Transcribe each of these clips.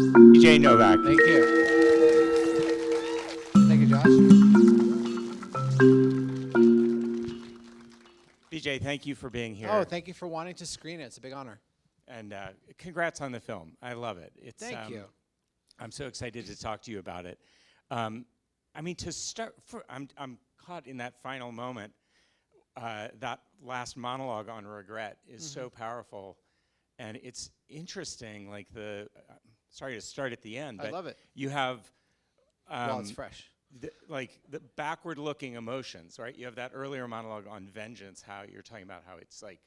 DJ Novak. Thank you. Thank you, Josh. BJ, thank you for being here. Oh, thank you for wanting to screen it. It's a big honor. And congrats on the film. I love it. Thank you. I'm so excited to talk to you about it. I mean, to start, I'm caught in that final moment. That last monologue on regret is so powerful, and it's interesting. Like sorry to start at the end, but I love it. You have Well, it's fresh. the backward-looking emotions, right? You have that earlier monologue on vengeance, how you're talking about how it's like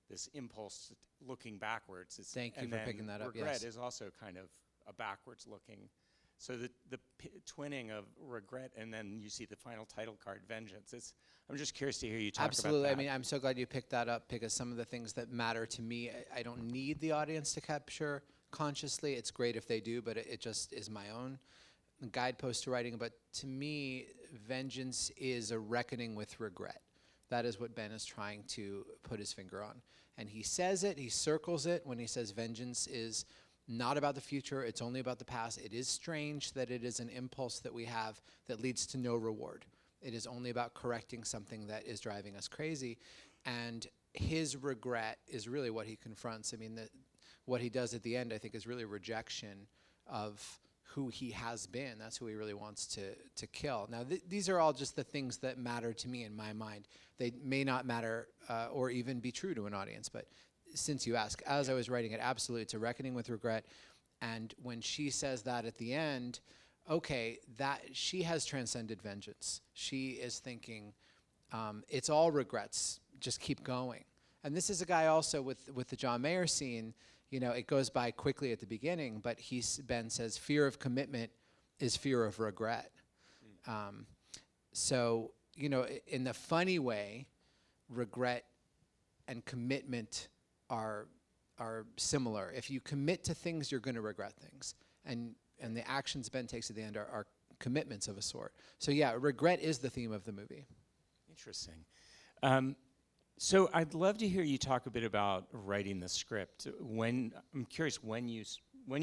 this impulse looking backwards. Thank you for picking that up. Regret yes. is also kind of a backwards-looking. So the twinning of regret, and then you see the final title card, vengeance. I'm just curious to hear you talk Absolutely. about that. I mean, I'm so glad you picked that up because some of the things that matter to me, I don't need the audience to capture consciously. It's great if they do, but it just is my own guidepost to writing. But to me, vengeance is a reckoning with regret. That is what Ben is trying to put his finger on. And he says it, he circles it when he says vengeance is not about the future, it's only about the past. It is strange that it is an impulse that we have that leads to no reward. It is only about correcting something that is driving us crazy. And his regret is really what he confronts. I mean, what he does at the end, I think, is really rejection of who he has been. That's who he really wants to kill. Now, these are all just the things that matter to me in my mind. They may not matter or even be true to an audience, but since you ask, as I was writing it, absolutely, it's a reckoning with regret. And when she says that at the end, okay, that she has transcended vengeance. She is thinking, it's all regrets, just keep going. And this is a guy also with the John Mayer scene, you know, it goes by quickly at the beginning, but Ben says, fear of commitment is fear of regret. So, you know, in the funny way, regret and commitment are similar. If you commit to things, you're going to regret things. And the actions Ben takes at the end are commitments of a sort. So yeah, regret is the theme of the movie. Interesting. So I'd love to hear you talk a bit about writing the script. I'm curious when you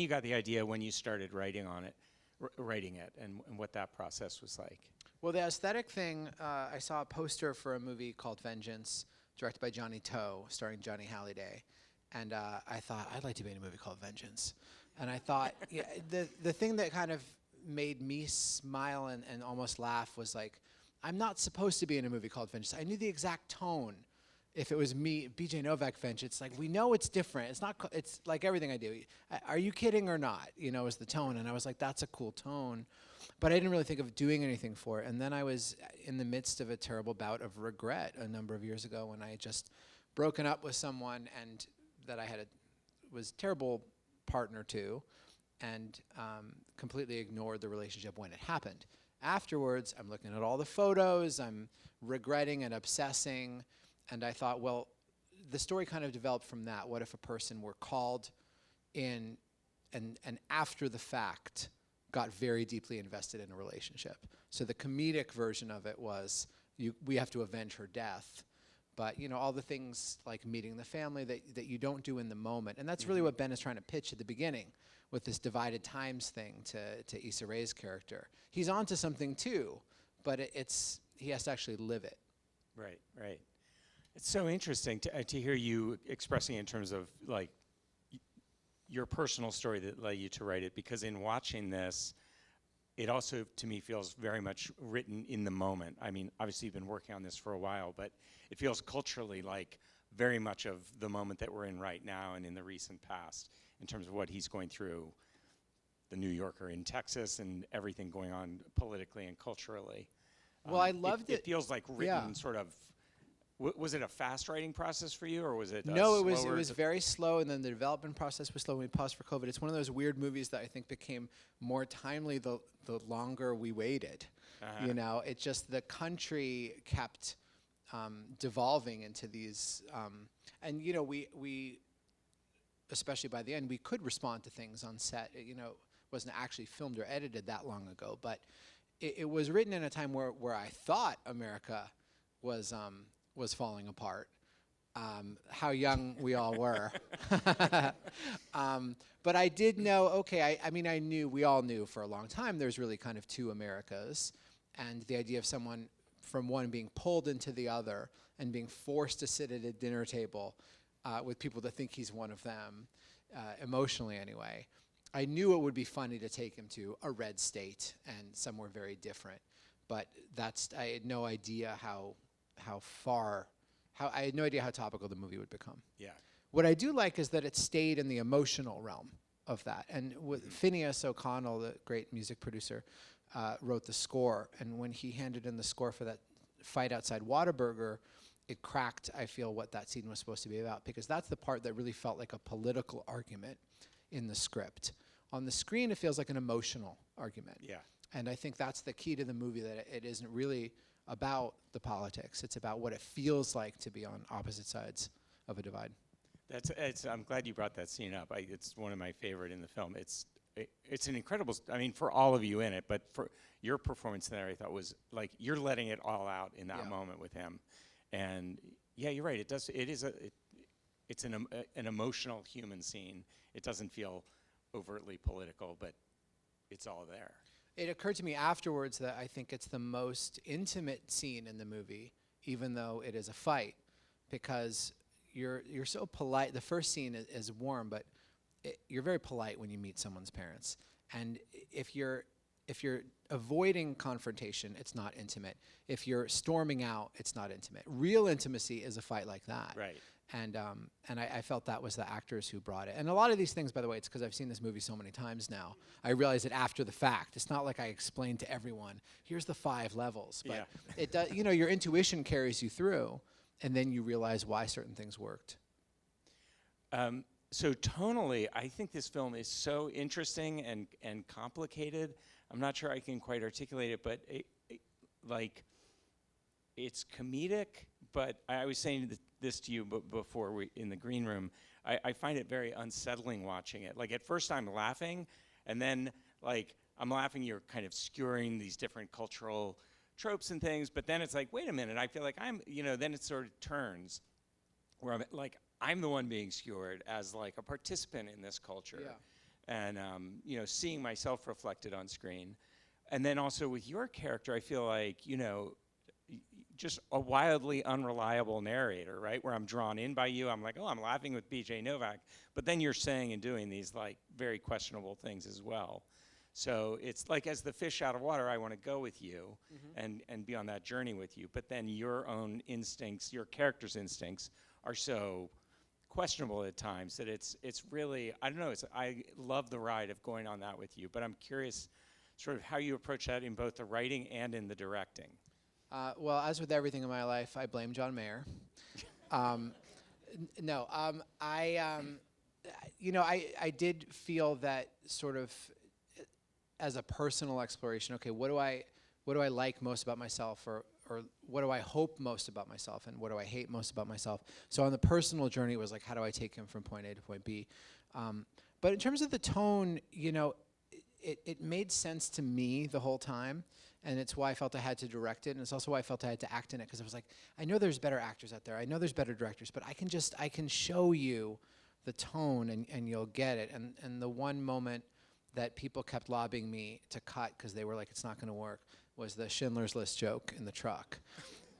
got the idea, when you started writing it, and what that process was like. Well, the aesthetic thing, I saw a poster for a movie called Vengeance, directed by Johnny To, starring Johnny Halliday. And I thought, I'd like to be in a movie called Vengeance. And I thought, yeah, the thing that kind of made me smile and almost laugh was like, I'm not supposed to be in a movie called Vengeance. I knew the exact tone. If it was me, BJ Novak Vengeance, like we know it's different. It's not. It's like everything I do. Are you kidding or not? You know, is the tone. And I was like, that's a cool tone. But I didn't really think of doing anything for it. And then I was in the midst of a terrible bout of regret a number of years ago when I had just broken up with someone and that I was a terrible partner to, and completely ignored the relationship when it happened. Afterwards, I'm looking at all the photos, I'm regretting and obsessing, and I thought, well, the story kind of developed from that. What if a person were called in and after the fact got very deeply invested in a relationship? So the comedic version of it was we have to avenge her death. But, you know, all the things like meeting the family that you don't do in the moment. And that's really what Ben is trying to pitch at the beginning with this divided times thing to Issa Rae's character. He's onto something too, but he has to actually live it. Right, right. It's so interesting to hear you expressing in terms of like your personal story that led you to write it, because in watching this, it also, to me, feels very much written in the moment. I mean, obviously you've been working on this for a while, but it feels culturally like very much of the moment that we're in right now and in the recent past in terms of what he's going through, the New Yorker in Texas and everything going on politically and culturally. Well, I loved it. It feels like written sort of, was it a fast writing process for you, or was it No, it was very slow, and then the development process was slow when we paused for COVID. It's one of those weird movies that I think became more timely the longer we waited. You know, it just, the country kept devolving into these, and you know, we especially by the end, we could respond to things on set. You know, it wasn't actually filmed or edited that long ago, but it was written in a time where I thought America was falling apart, how young we all were. But I did know, okay, I mean, I knew, we all knew for a long time there's really kind of two Americas. And the idea of someone from one being pulled into the other and being forced to sit at a dinner table with people that think he's one of them, emotionally anyway. I knew it would be funny to take him to a red state and somewhere very different. But I had no idea how I had no idea how topical the movie would become. Yeah. What I do like is that it stayed in the emotional realm of that. And with Phineas O'Connell, the great music producer, wrote the score. And when he handed in the score for that fight outside Whataburger, it cracked, I feel, what that scene was supposed to be about. Because that's the part that really felt like a political argument in the script. On the screen, it feels like an emotional argument. Yeah. And I think that's the key to the movie, that it isn't really about the politics. It's about what it feels like to be on opposite sides of a divide. I'm glad you brought that scene up. It's one of my favorite in the film. It's an incredible, I mean, for all of you in it, but for your performance there, I thought was like, you're letting it all out in that moment with him. And yeah, you're right. It's an emotional human scene. It doesn't feel overtly political, but it's all there. It occurred to me afterwards that I think it's the most intimate scene in the movie, even though it is a fight, because you're so polite. The first scene is warm, but you're very polite when you meet someone's parents. And if you're avoiding confrontation, it's not intimate. If you're storming out, it's not intimate. Real intimacy is a fight like that. Right. And I felt that was the actors who brought it. And a lot of these things, by the way, it's because I've seen this movie so many times now. I realize it after the fact. It's not like I explained to everyone, here's the 5 levels. But it does, your intuition carries you through, and then you realize why certain things worked. So tonally, I think this film is so interesting and complicated. I'm not sure I can quite articulate it, but it's comedic, but I was saying this to you before in the green room. I find it very unsettling watching it. Like, at first I'm laughing, and then I'm laughing, you're kind of skewering these different cultural tropes and things, but then it's like, wait a minute, I feel like then it sort of turns where I'm the one being skewered as a participant in this culture. Yeah. And seeing myself reflected on screen. And then also with your character, I feel like, just a wildly unreliable narrator, right? Where I'm drawn in by you. I'm like, oh, I'm laughing with BJ Novak. But then you're saying and doing these very questionable things as well. So it's like, as the fish out of water, I want to go with you and be on that journey with you. But then your own instincts, your character's instincts, are so questionable at times that it's really, I don't know, I love the ride of going on that with you. But I'm curious sort of how you approach that in both the writing and in the directing. Well, as with everything in my life, I blame John Mayer. I did feel that sort of as a personal exploration. Okay, what do I like most about myself, or what do I hope most about myself, and what do I hate most about myself? So on the personal journey, it was like, how do I take him from point A to point B? But in terms of the tone, it made sense to me the whole time. And it's why I felt I had to direct it, and it's also why I felt I had to act in it, because I was like, I know there's better actors out there, I know there's better directors, but I can show you the tone, and you'll get it. And the one moment that people kept lobbying me to cut because they were like, it's not going to work, was the Schindler's List joke in the truck.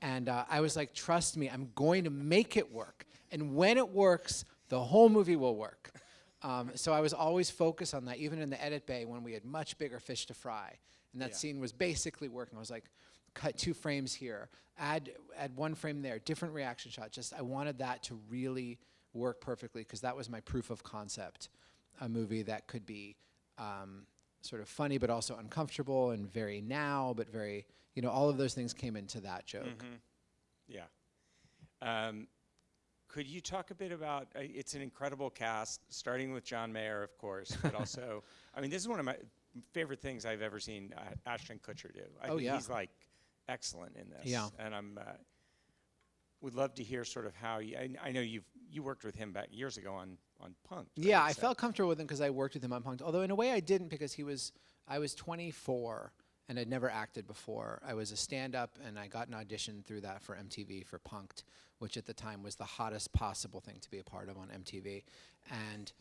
And I was like, trust me, I'm going to make it work. And when it works, the whole movie will work. So I was always focused on that, even in the edit bay when we had much bigger fish to fry. And that scene was basically working. I was like, cut 2 frames here, add 1 frame there, different reaction shot. Just, I wanted that to really work perfectly, because that was my proof of concept, a movie that could be sort of funny but also uncomfortable, and very now, but very, all of those things came into that joke. Mm-hmm. Yeah. Could you talk a bit about, it's an incredible cast, starting with John Mayer, of course, but also, I mean, this is one of my favorite things I've ever seen Ashton Kutcher do. I think he's excellent in this. Yeah. And I'm would love to hear sort of how I know you worked with him back years ago on Punk'd. Yeah, right? I felt comfortable with him because I worked with him on Punk'd. Although in a way I didn't, because I was 24 and I'd never acted before. I was a stand-up, and I got an audition through that for MTV for Punk'd, which at the time was the hottest possible thing to be a part of on MTV. And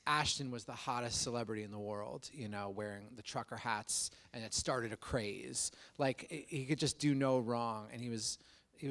Ashton was the hottest celebrity in the world, you know, wearing the trucker hats, and it started a craze. Like, he could just do no wrong, and he was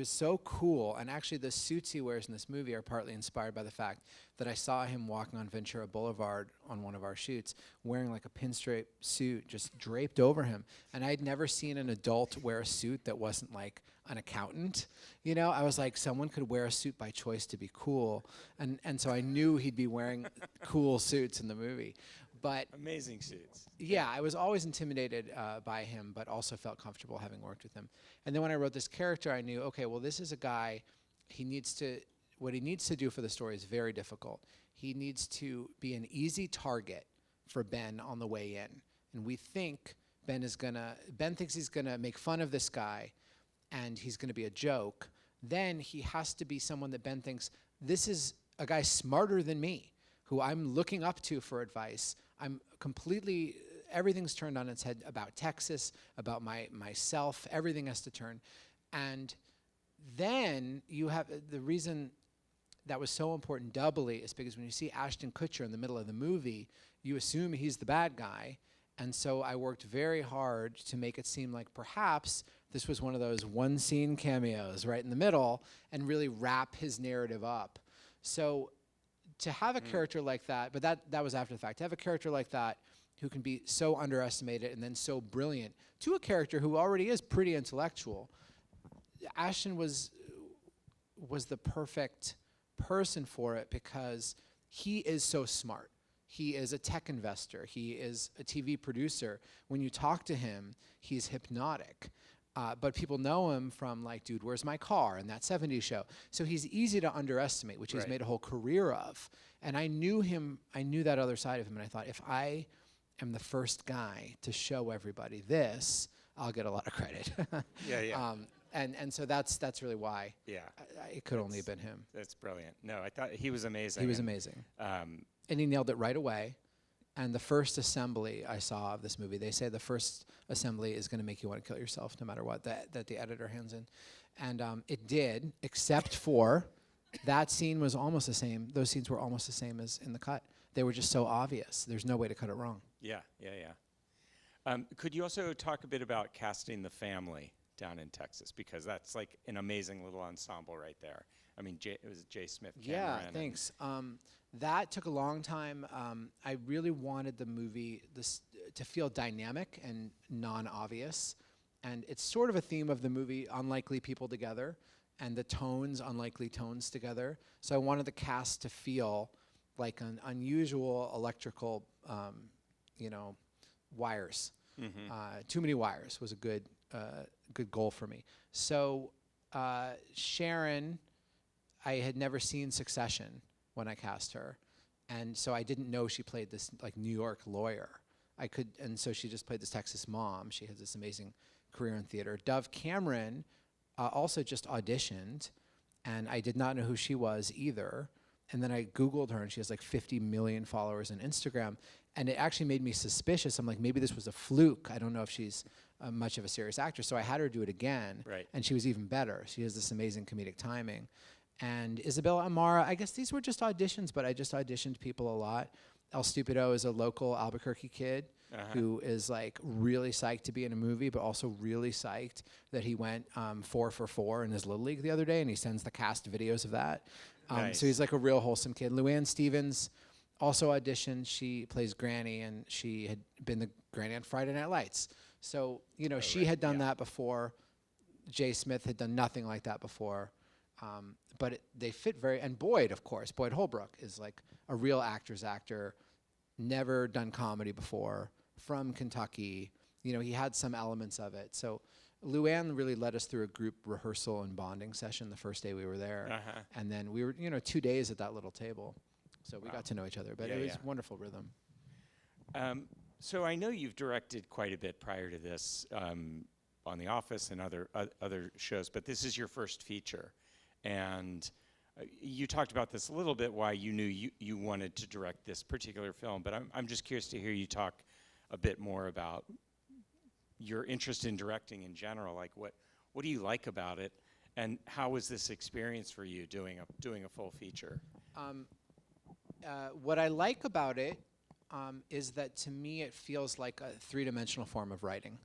so cool. And actually, the suits he wears in this movie are partly inspired by the fact that I saw him walking on Ventura Boulevard on one of our shoots wearing like a pinstripe suit just draped over him. And I'd never seen an adult wear a suit that wasn't like an accountant. You know, I was like, someone could wear a suit by choice to be cool. And so I knew he'd be wearing cool suits in the movie. But Amazing suits. yeah, I was always intimidated by him, but also felt comfortable having worked with him. And then when I wrote this character, I knew, okay, well, this is a guy, what he needs to do for the story is very difficult. He needs to be an easy target for Ben on the way in. And we think Ben thinks he's gonna make fun of this guy, and he's gonna be a joke. Then he has to be someone that Ben thinks, this is a guy smarter than me, who I'm looking up to for advice. Everything's turned on its head about Texas, about myself, everything has to turn. And then you have, the reason that was so important doubly is because when you see Ashton Kutcher in the middle of the movie, you assume he's the bad guy. And so I worked very hard to make it seem like perhaps this was one of those one-scene cameos right in the middle and really wrap his narrative up. So to have a character like that, but that was after the fact, to have a character like that who can be so underestimated and then so brilliant to a character who already is pretty intellectual, Ashton was the perfect person for it because he is so smart. He is a tech investor. He is a TV producer. When you talk to him, he's hypnotic. But people know him from like, Dude, Where's My Car? And that 70s show. So he's easy to underestimate, which he's made a whole career of. And I knew that other side of him. And I thought, if I am the first guy to show everybody this, I'll get a lot of credit. Yeah. And so that's really why. Yeah. It could only have been him. That's brilliant. No, I thought he was amazing. He was amazing. And he nailed it right away. And the first assembly I saw of this movie, they say the first assembly is going to make you want to kill yourself no matter what, that the editor hands in. And it did, except for that scene was almost the same. Those scenes were almost the same as in the cut. They were just so obvious. There's no way to cut it wrong. Yeah. Could you also talk a bit about casting the family down in Texas? Because that's like an amazing little ensemble right there. I mean, it was Jay Smith Cameron. Yeah, thanks. That took a long time. I really wanted the movie to feel dynamic and non-obvious. And it's sort of a theme of the movie, unlikely people together, and the tones, unlikely tones together. So I wanted the cast to feel like an unusual electrical, wires. Too many wires was a good goal for me. So Sharon, I had never seen Succession when I cast her, and so I didn't know she played this like New York lawyer. And so she just played this Texas mom. She has this amazing career in theater. Dove Cameron also just auditioned, and I did not know who she was either. And then I Googled her, and she has like 50 million followers on Instagram. And it actually made me suspicious. I'm like, maybe this was a fluke. I don't know if she's much of a serious actor. So I had her do it again. Right. And she was even better. She has this amazing comedic timing. And Isabella Amara, I guess these were just auditions, but I just auditioned people a lot. El Stupido is a local Albuquerque kid who is like really psyched to be in a movie, but also really psyched that he went 4 for 4 in his Little League the other day, and he sends the cast videos of that. Nice. So he's like a real wholesome kid. Luann Stevens also auditioned. She plays Granny, and she had been the Granny on Friday Night Lights. So, she had done that before. Jay Smith had done nothing like that before. But they fit and Boyd, of course. Boyd Holbrook is like a real actor's actor, never done comedy before, from Kentucky. He had some elements of it. So Luann really led us through a group rehearsal and bonding session the first day we were there. And then we were, 2 days at that little table. So we got to know each other. But it was wonderful rhythm. So I know you've directed quite a bit prior to this on The Office and other shows, but this is your first feature. And you talked about this a little bit, why you knew you wanted to direct this particular film, but I'm just curious to hear you talk a bit more about your interest in directing in general. Like, what do you like about it, and how was this experience for you doing a full feature? What I like about it is that to me it feels like a three-dimensional form of writing.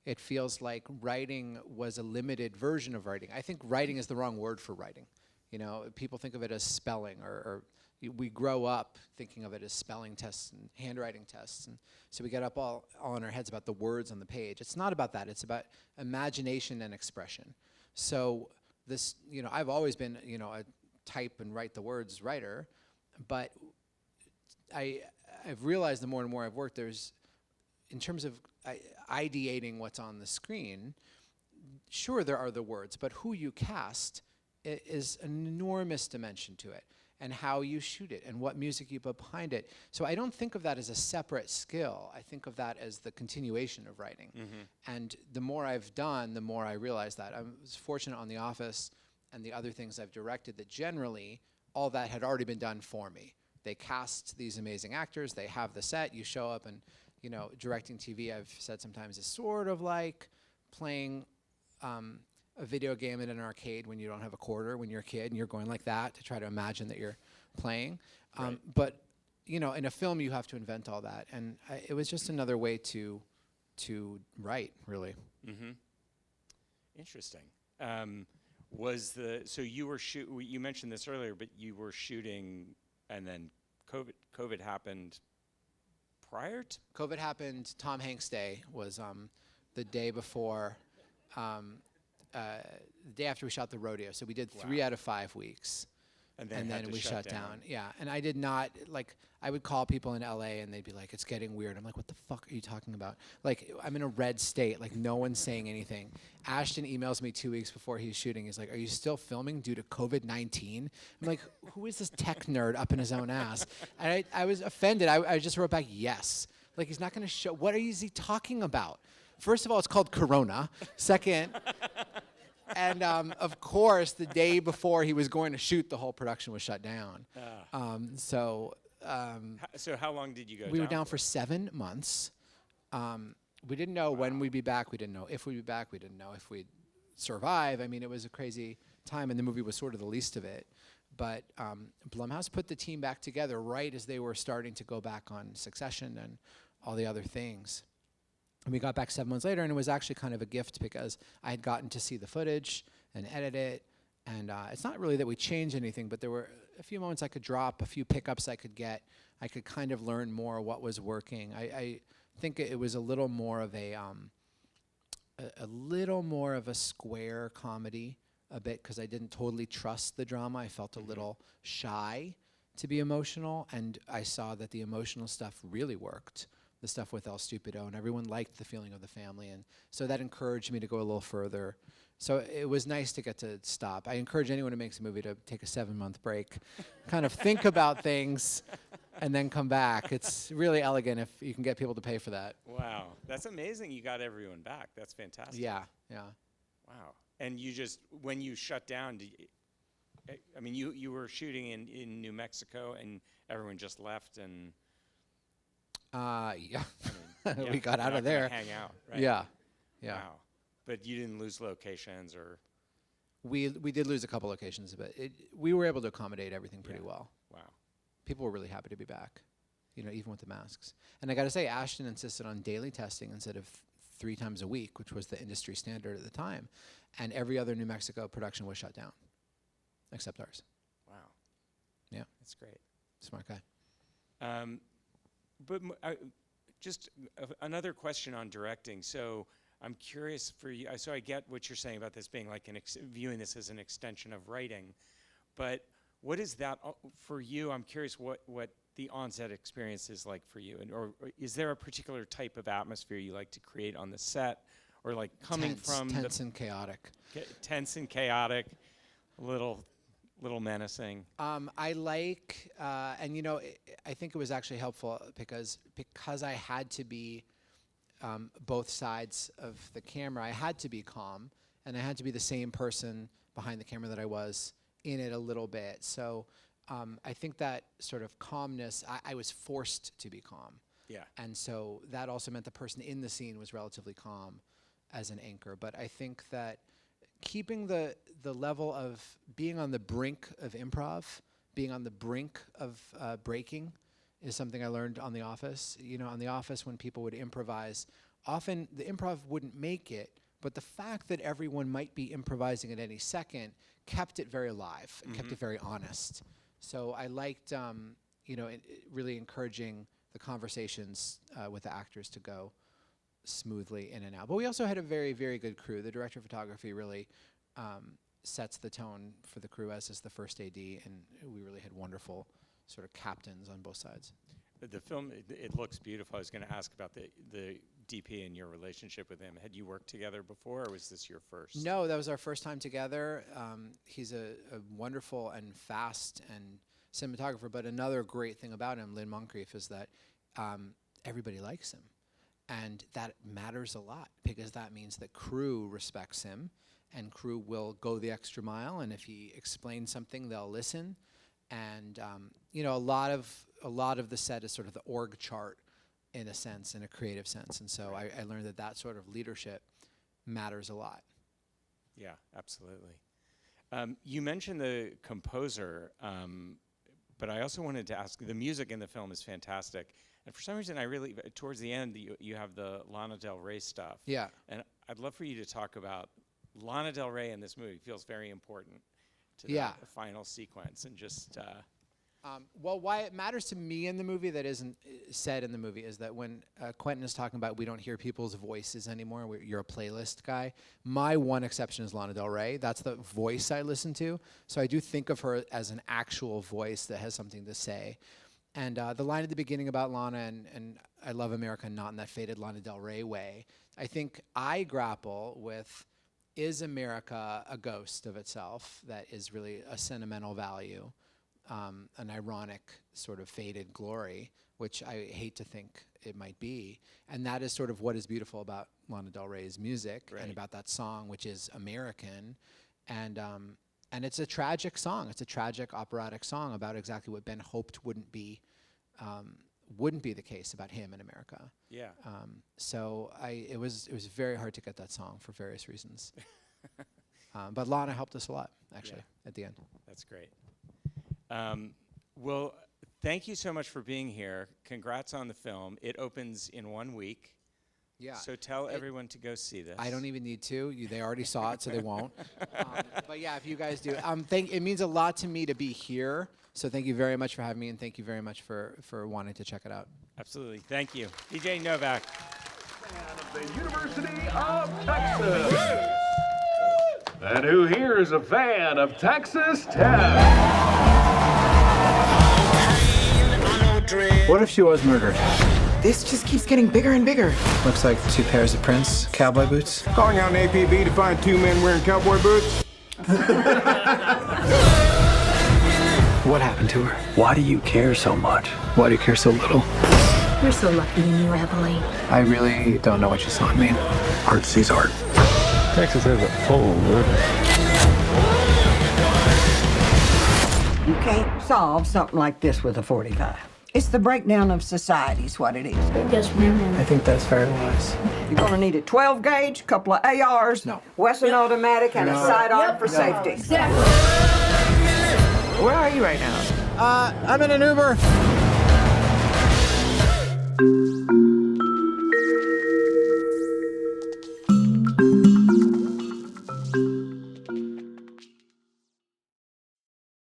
It feels like writing was a limited version of writing. I think writing is the wrong word for writing. You know, people think of it as spelling, or we grow up thinking of it as spelling tests and handwriting tests, and so we get up all in our heads about the words on the page. It's not about that. It's about imagination and expression. So this, you know, I've always been, you know, a type and write the words writer, but I've realized the more and more I've worked, there's, in terms of ideating what's on the screen, sure there are the words, but who you cast is an enormous dimension to it, and how you shoot it, and what music you put behind it. So I don't think of that as a separate skill. I think of that as the continuation of writing. Mm-hmm. And the more I've done, the more I realize that. I was fortunate on The Office and the other things I've directed that generally all that had already been done for me. They cast these amazing actors, they have the set, you show up, and you know, directing TV, I've said sometimes, is sort of like playing a video game at an arcade when you don't have a quarter when you're a kid, and you're going like that to try to imagine that you're playing. Right. But you know, in a film you have to invent all that, and it was just another way to write, really. Mm-hmm. Interesting. So you were you mentioned this earlier, but you were shooting, and then COVID happened prior to? COVID happened, Tom Hanks' Day was the day before, the day after we shot the rodeo. So we did 3 out of 5 weeks. And then we shut down. Yeah, and I did not, like, I would call people in LA and they'd be like, it's getting weird. I'm like, what the fuck are you talking about? Like, I'm in a red state, like no one's saying anything. Ashton emails me 2 weeks before he's shooting. He's like, are you still filming due to COVID-19? I'm like, who is this tech nerd up in his own ass? And I was offended. I just wrote back, yes. Like, he's not gonna show, is he talking about? First of all, it's called Corona. Second, and of course, the day before he was going to shoot, the whole production was shut down. So how long did you go down? We were down for 7 months. We didn't know when we'd be back. We didn't know if we'd be back. We didn't know if we'd survive. I mean, it was a crazy time, and the movie was sort of the least of it. But Blumhouse put the team back together right as they were starting to go back on Succession and all the other things. And we got back 7 months later, and it was actually kind of a gift because I had gotten to see the footage and edit it. And it's not really that we changed anything, but there were a few moments I could drop, a few pickups I could get. I could kind of learn more what was working. I think it was a little more of a little more of a square comedy a bit, because I didn't totally trust the drama. I felt a little shy to be emotional, and I saw that the emotional stuff really worked. The stuff with El Stupido, and everyone liked the feeling of the family, and so that encouraged me to go a little further. So it was nice to get to stop. I encourage anyone who makes a movie to take a 7-month break, kind of think about things, and then come back. It's really elegant if you can get people to pay for that. Wow, that's amazing. You got everyone back. That's fantastic. Yeah. Wow. And you just, when you shut down, I mean, you were shooting in New Mexico, and everyone just left, and yeah. I mean, we got out of there. Hang out, right? Yeah. Wow. But you didn't lose locations, or? We did lose a couple locations, but we were able to accommodate everything pretty well. Wow. People were really happy to be back, you know, even with the masks. And I got to say, Ashton insisted on daily testing instead of 3 times a week, which was the industry standard at the time. And every other New Mexico production was shut down, except ours. Wow. Yeah. That's great. Smart guy. But just another question on directing. So I'm curious for you. So I get what you're saying about this being like viewing this as an extension of writing. But what is that for you? I'm curious what the on-set experience is like for you, or is there a particular type of atmosphere you like to create on the set, or like coming from tense and chaotic. Tense and chaotic, a little menacing. I like, and you know, I think it was actually helpful because I had to be both sides of the camera. I had to be calm, and I had to be the same person behind the camera that I was in it a little bit. So I think that sort of calmness, I was forced to be calm. Yeah. And so that also meant the person in the scene was relatively calm as an anchor. But I think that keeping the level of being on the brink of improv, being on the brink of breaking, is something I learned on The Office. You know, on The Office, when people would improvise, often the improv wouldn't make it, but the fact that everyone might be improvising at any second kept it very live and kept it very honest. So I liked, you know, really encouraging the conversations with the actors to go smoothly in and out. But we also had a very, very good crew. The director of photography really sets the tone for the crew, as is the first AD, and we really had wonderful sort of captains on both sides. The film, it looks beautiful. I was going to ask about the DP and your relationship with him. Had you worked together before, or was this your first? No, that was our first time together. He's a wonderful and fast and cinematographer, but another great thing about him, Lynn Moncrief, is that everybody likes him. And that matters a lot, because that means that crew respects him, and crew will go the extra mile, and if he explains something, they'll listen. And you know, a lot of the set is sort of the org chart, in a sense, in a creative sense. And so I learned that sort of leadership matters a lot. Yeah, absolutely. You mentioned the composer, but I also wanted to ask, the music in the film is fantastic. And for some reason, I really, towards the end, you have the Lana Del Rey stuff. Yeah. And I'd love for you to talk about Lana Del Rey in this movie. It feels very important to the final sequence, and just... well, why it matters to me in the movie that isn't said in the movie is that when Quentin is talking about we don't hear people's voices anymore, you're a playlist guy, my one exception is Lana Del Rey. That's the voice I listen to. So I do think of her as an actual voice that has something to say. And the line at the beginning about Lana and I love America, not in that faded Lana Del Rey way, I think I grapple with, is America a ghost of itself that is really a sentimental value? An ironic sort of faded glory, which I hate to think it might be. And that is sort of what is beautiful about Lana Del Rey's music and about that song, which is American. And it's a tragic song. It's a tragic operatic song about exactly what Ben hoped wouldn't be the case about him in America. Yeah. So it was very hard to get that song for various reasons. But Lana helped us a lot, actually, at the end. That's great. Well, thank you so much for being here. Congrats on the film. It opens in 1 week. Yeah. So tell everyone to go see this. I don't even need to. They already saw it, so they won't. But yeah, if you guys do, it means a lot to me to be here. So thank you very much for having me, and thank you very much for wanting to check it out. Absolutely. Thank you. DJ Novak. Fan of the University of Texas. And who here is a fan of Texas Tech? What if she was murdered? This just keeps getting bigger and bigger. Looks like 2 pairs of Prince cowboy boots. Calling out an APB to find 2 men wearing cowboy boots. What happened to her? Why do you care so much? Why do you care so little? You're so lucky in you, Emily. I really don't know what you saw in me. Art sees art. Texas has a full river. You can't solve something like this with a 45. It's the breakdown of society is what it is. Yes, ma'am. I think that's very wise. You're gonna need a 12 gauge, couple of ARs, Western automatic, and a sidearm for safety. Exactly. Where are you right now? I'm in an Uber.